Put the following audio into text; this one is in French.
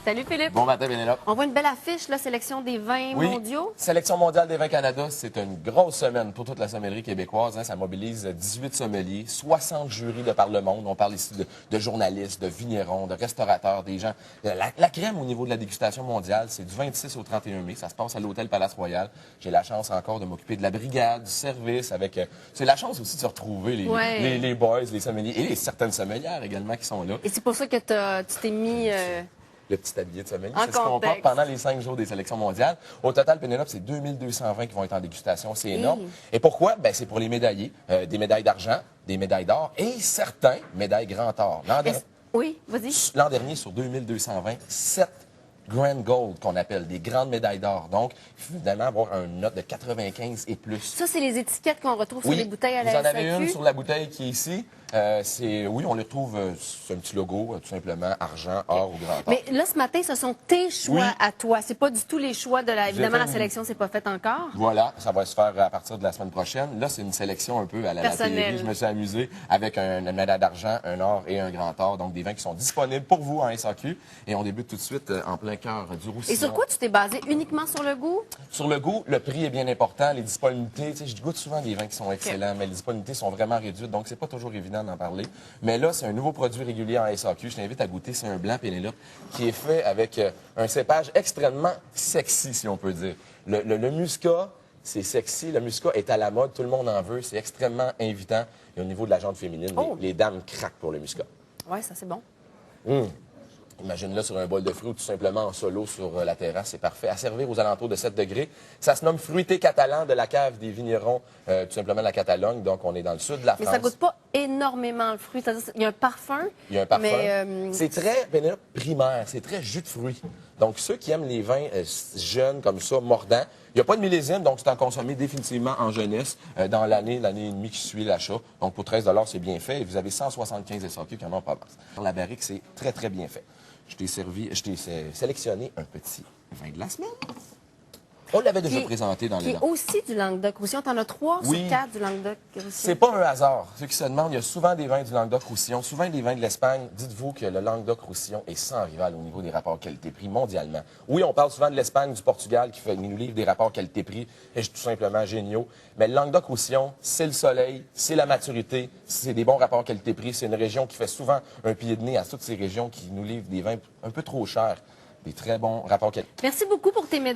Salut Philippe. Bon matin, Pénélope. On voit une belle affiche, la sélection des vins mondiaux. Sélection mondiale des vins Canada, c'est une grosse semaine pour toute la sommellerie québécoise. Hein. Ça mobilise 18 sommeliers, 60 jurys de par le monde. On parle ici de journalistes, de vignerons, de restaurateurs, des gens. La crème au niveau de la dégustation mondiale, c'est du 26 au 31 mai. Ça se passe à l'hôtel Palace Royal. J'ai la chance encore de m'occuper de la brigade, du service. C'est la chance aussi de se retrouver, les boys, les sommeliers et certaines sommelières également qui sont là. Et c'est pour ça que tu t'es mis... Le petit tablier de sommelier. En C'est ce qu'on porte contexte. pendant les 5 jours des sélections mondiales. Au total, Pénélope, c'est 2200 vins qui vont être en dégustation. C'est énorme. Et pourquoi? Ben, c'est pour les médaillés. Des médailles d'argent, des médailles d'or et certains médailles grand or. Oui, vas-y. L'an dernier, sur 2200 vins, 7 Grand Gold qu'on appelle, des grandes médailles d'or. Donc, il faut évidemment avoir une note de 95 et plus. Ça, c'est les étiquettes qu'on retrouve sur les bouteilles à la vous en SAQ. avez une sur la bouteille qui est ici. Oui, on le retrouve, c'est un petit logo, tout simplement, argent, or ou grand or. Mais là, ce matin, ce sont tes choix à toi. C'est pas du tout les choix de la... Évidemment, la sélection, c'est pas faite encore. Voilà, ça va se faire à partir de la semaine prochaine. Là, c'est une sélection un peu à la télé. Je me suis amusé avec une médaille d'argent, un or et un grand or. Donc, des vins qui sont disponibles pour vous en SAQ. Et on débute tout de suite en plein cœur du Roussillon. Et sur quoi tu t'es basé? Uniquement sur le goût? Sur le goût, le prix est bien important. Les disponibilités, tu sais, je goûte souvent des vins qui sont excellents, mais les disponibilités sont vraiment réduites. Donc, c'est pas toujours évident d'en parler. Mais là, c'est un nouveau produit régulier en SAQ. Je t'invite à goûter. C'est un blanc Pénélope qui est fait avec un cépage extrêmement sexy, si on peut dire. Le muscat, c'est sexy. Le muscat est à la mode. Tout le monde en veut. C'est extrêmement invitant. Et au niveau de la jante féminine, les dames craquent pour le muscat. Oui, ça, c'est bon. Imagine-le sur un bol de fruits ou tout simplement en solo sur la terrasse. C'est parfait. À servir aux alentours de 7 degrés. Ça se nomme fruité catalan de la cave des vignerons, tout simplement de la Catalogne. Donc, on est dans le sud de la France. Mais ça goûte pas énormément le fruit. Il y a un parfum. Il y a un parfum. Mais, c'est très primaire. C'est très jus de fruits. Donc, ceux qui aiment les vins jeunes comme ça, mordants, il n'y a pas de millésime, donc c'est à consommer définitivement en jeunesse dans l'année et demie qui suit l'achat. Donc, pour 13 $ c'est bien fait. Et vous avez 175 SAQ qui en ont pas mal. La barrique, c'est très, très bien fait. Je t'ai sélectionné un petit vin de la semaine. On l'avait déjà présenté dans les... Qui est aussi du Languedoc-Roussillon. Tu en as 3 sur 4 du Languedoc-Roussillon. C'est pas un hasard. Ceux qui se demandent, il y a souvent des vins du Languedoc-Roussillon, souvent des vins de l'Espagne. Dites-vous que le Languedoc-Roussillon est sans rival au niveau des rapports qualité-prix mondialement. Oui, on parle souvent de l'Espagne, du Portugal qui nous livre des rapports qualité-prix et tout simplement géniaux. Mais le Languedoc-Roussillon, c'est le soleil, c'est la maturité, c'est des bons rapports qualité-prix. C'est une région qui fait souvent un pied de nez à toutes ces régions qui nous livrent des vins un peu trop chers, des très bons rapports qualité-prix. Merci beaucoup pour tes médailles.